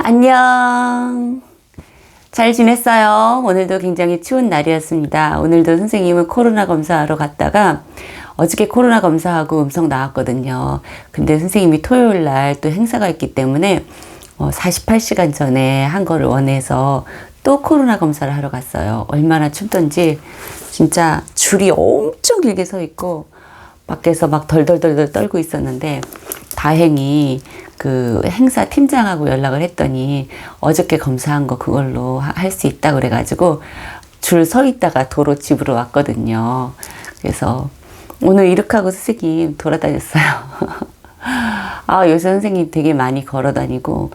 안녕. 잘 지냈어요? 오늘도 굉장히 추운 날이었습니다. 오늘도 선생님은 코로나 검사하러 갔다가 어저께 코로나 검사하고 음성 나왔거든요. 근데 선생님이 토요일 날 또 행사가 있기 때문에 48시간 전에 한 거를 원해서 또 코로나 검사를 하러 갔어요. 얼마나 춥던지 진짜 줄이 엄청 길게 서 있고 밖에서 막 덜덜덜덜 떨고 있었는데 다행히 그 행사 팀장하고 연락을 했더니 어저께 검사한 거 그걸로 할 수 있다 그래가지고 줄 서 있다가 도로 집으로 왔거든요. 그래서 오늘 이렇게 하고 선생님 돌아다녔어요. 요새 선생님 되게 많이 걸어 다니고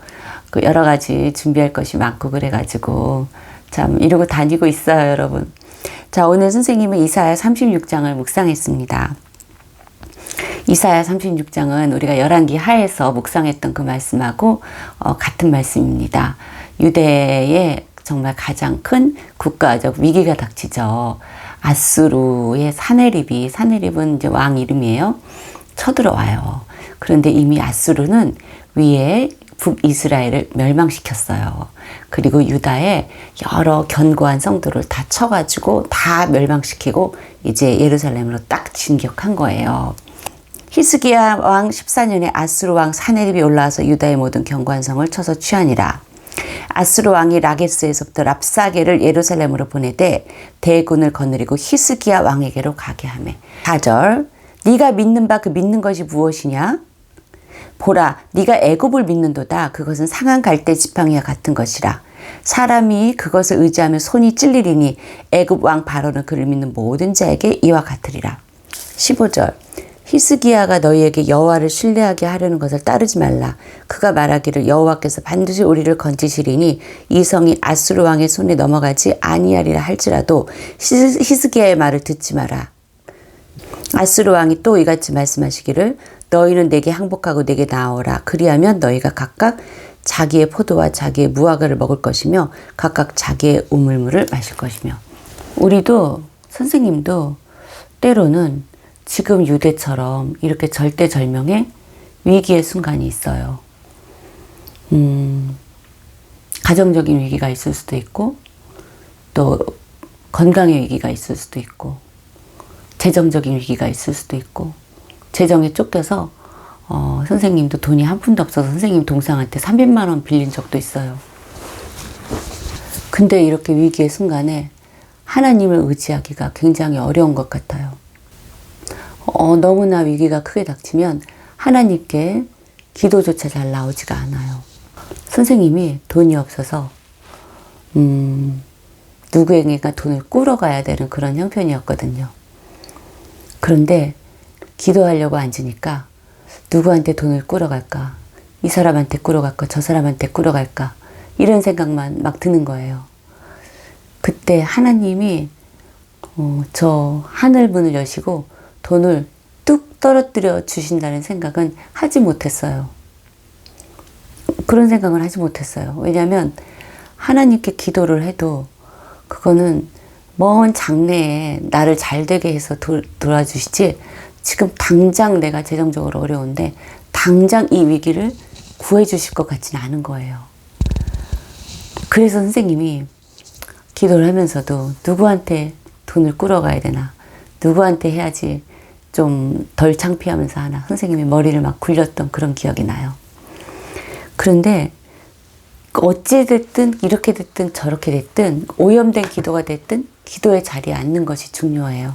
그 여러 가지 준비할 것이 많고 그래가지고 참 이러고 다니고 있어요, 여러분. 자, 오늘 선생님은 이사야 36장을 묵상했습니다. 이사야 36장은 우리가 열왕기 하에서 묵상했던 그 말씀하고 같은 말씀입니다. 유대에 정말 가장 큰 국가적 위기가 닥치죠. 아수르의 사네립은 이제 왕 이름이에요. 쳐들어와요. 그런데 이미 아수르는 위에 북이스라엘을 멸망시켰어요. 그리고 유다의 여러 견고한 성도를 다 쳐가지고 다 멸망시키고 이제 예루살렘으로 딱 진격한 거예요. 히스기야 왕 14년에 아수르 왕 사네립이 올라와서 유다의 모든 견고한 성을 쳐서 취하니라. 아수르 왕이 라게스에서부터 랍사게를 예루살렘으로 보내되 대군을 거느리고 히스기야 왕에게로 가게 하매. 4절 네가 믿는 바 그 믿는 것이 무엇이냐? 보라, 네가 애굽을 믿는도다. 그것은 상한 갈대 지팡이와 같은 것이라. 사람이 그것을 의지하면 손이 찔리리니 애굽 왕 바로는 그를 믿는 모든 자에게 이와 같으리라. 15절 히스기야가 너희에게 여호와를 신뢰하게 하려는 것을 따르지 말라. 그가 말하기를 여호와께서 반드시 우리를 건지시리니 이 성이 아수르 왕의 손에 넘어가지 아니하리라 할지라도 히스기야의 말을 듣지 마라. 아수르 왕이 또 이같이 말씀하시기를 너희는 내게 항복하고 내게 나아오라. 그리하면 너희가 각각 자기의 포도와 자기의 무화과를 먹을 것이며 각각 자기의 우물물을 마실 것이며. 우리도 선생님도 때로는 지금 유대처럼 이렇게 절대절명의 위기의 순간이 있어요. 가정적인 위기가 있을 수도 있고 또 건강의 위기가 있을 수도 있고 재정적인 위기가 있을 수도 있고 재정에 쫓겨서 선생님도 돈이 한 푼도 없어서 선생님 동생한테 300만 원 빌린 적도 있어요. 근데 이렇게 위기의 순간에 하나님을 의지하기가 굉장히 어려운 것 같아요. 너무나 위기가 크게 닥치면 하나님께 기도조차 잘 나오지가 않아요. 선생님이 돈이 없어서 누구에게가 돈을 꾸러가야 되는 그런 형편이었거든요. 그런데 기도하려고 앉으니까 누구한테 돈을 꾸러갈까? 이 사람한테 꾸러갈까? 저 사람한테 꾸러갈까? 이런 생각만 막 드는 거예요. 그때 하나님이 저 하늘문을 여시고 돈을 뚝 떨어뜨려 주신다는 생각은 하지 못했어요. 그런 생각을 하지 못했어요. 왜냐하면 하나님께 기도를 해도 그거는 먼 장래에 나를 잘 되게 해서 도와주시지 지금 당장 내가 재정적으로 어려운데 당장 이 위기를 구해주실 것 같지는 않은 거예요. 그래서 선생님이 기도를 하면서도 누구한테 돈을 꾸러가야 되나, 누구한테 해야지 좀 덜 창피하면서 하나, 선생님이 머리를 막 굴렸던 그런 기억이 나요. 그런데 어찌 됐든 이렇게 됐든 저렇게 됐든 오염된 기도가 됐든 기도의 자리에 앉는 것이 중요해요.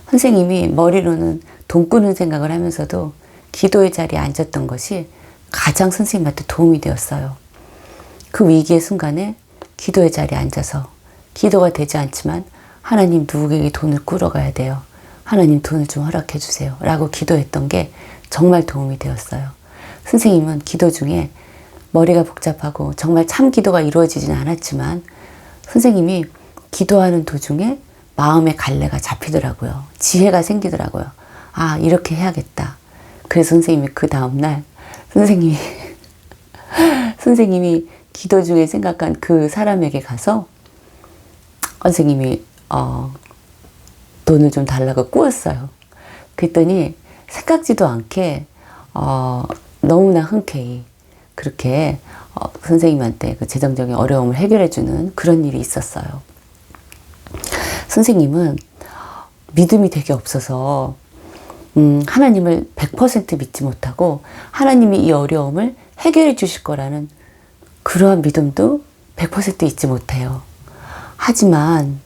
선생님이 머리로는 돈 꾸는 생각을 하면서도 기도의 자리에 앉았던 것이 가장 선생님한테 도움이 되었어요. 그 위기의 순간에 기도의 자리에 앉아서 기도가 되지 않지만 하나님 누구에게 돈을 꾸러가야 돼요. 하나님 돈을 좀 허락해 주세요. 라고 기도했던 게 정말 도움이 되었어요. 선생님은 기도 중에 머리가 복잡하고 정말 참 기도가 이루어지진 않았지만 선생님이 기도하는 도중에 마음의 갈래가 잡히더라고요. 지혜가 생기더라고요. 이렇게 해야겠다. 그래서 선생님이 그 다음날 선생님이 기도 중에 생각한 그 사람에게 가서 선생님이 돈을 좀 달라고 꾸었어요. 그랬더니 생각지도 않게 너무나 흔쾌히 그렇게 선생님한테 그 재정적인 어려움을 해결해주는 그런 일이 있었어요. 선생님은 믿음이 되게 없어서 하나님을 100% 믿지 못하고 하나님이 이 어려움을 해결해 주실 거라는 그러한 믿음도 100% 잊지 못해요. 하지만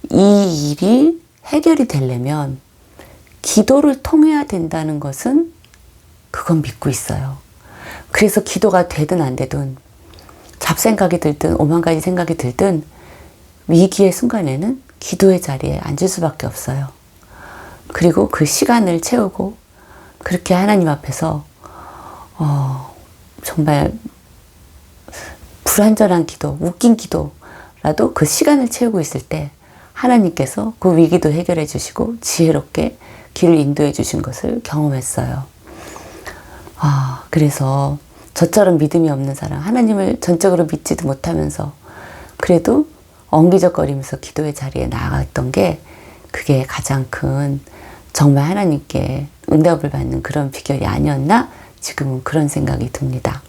이 일이 해결이 되려면 기도를 통해야 된다는 것은 그건 믿고 있어요. 그래서 기도가 되든 안 되든 잡생각이 들든 오만 가지 생각이 들든 위기의 순간에는 기도의 자리에 앉을 수밖에 없어요. 그리고 그 시간을 채우고 그렇게 하나님 앞에서 정말 불완전한 기도, 웃긴 기도라도 그 시간을 채우고 있을 때 하나님께서 그 위기도 해결해 주시고 지혜롭게 길을 인도해 주신 것을 경험했어요. 그래서 저처럼 믿음이 없는 사람, 하나님을 전적으로 믿지도 못하면서 그래도 엉기적거리면서 기도의 자리에 나아갔던 게 그게 가장 큰 정말 하나님께 응답을 받는 그런 비결이 아니었나? 지금은 그런 생각이 듭니다.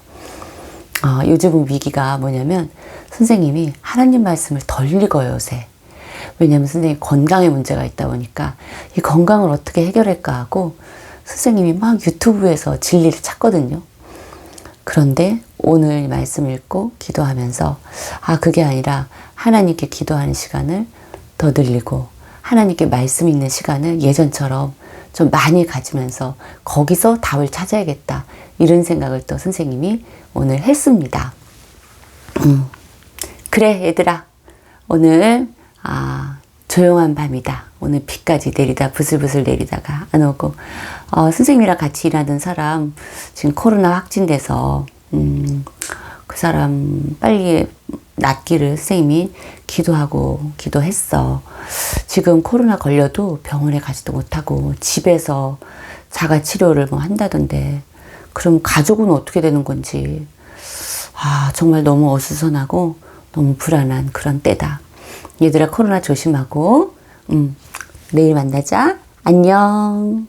요즘은 위기가 뭐냐면 선생님이 하나님 말씀을 덜 읽어요, 요새. 왜냐하면 선생님이 건강에 문제가 있다 보니까 이 건강을 어떻게 해결할까 하고 선생님이 막 유튜브에서 진리를 찾거든요. 그런데 오늘 말씀 읽고 기도하면서 그게 아니라 하나님께 기도하는 시간을 더 늘리고 하나님께 말씀 있는 시간을 예전처럼 좀 많이 가지면서 거기서 답을 찾아야겠다. 이런 생각을 또 선생님이 오늘 했습니다. 그래 얘들아, 오늘 조용한 밤이다. 오늘 비까지 내리다 부슬부슬 내리다가 안 오고 선생님이랑 같이 일하는 사람 지금 코로나 확진돼서 그 사람 빨리 낫기를 선생님이 기도했어. 지금 코로나 걸려도 병원에 가지도 못하고 집에서 자가치료를 뭐 한다던데 그럼 가족은 어떻게 되는 건지 정말 너무 어수선하고 너무 불안한 그런 때다. 얘들아 코로나 조심하고 내일 만나자. 안녕.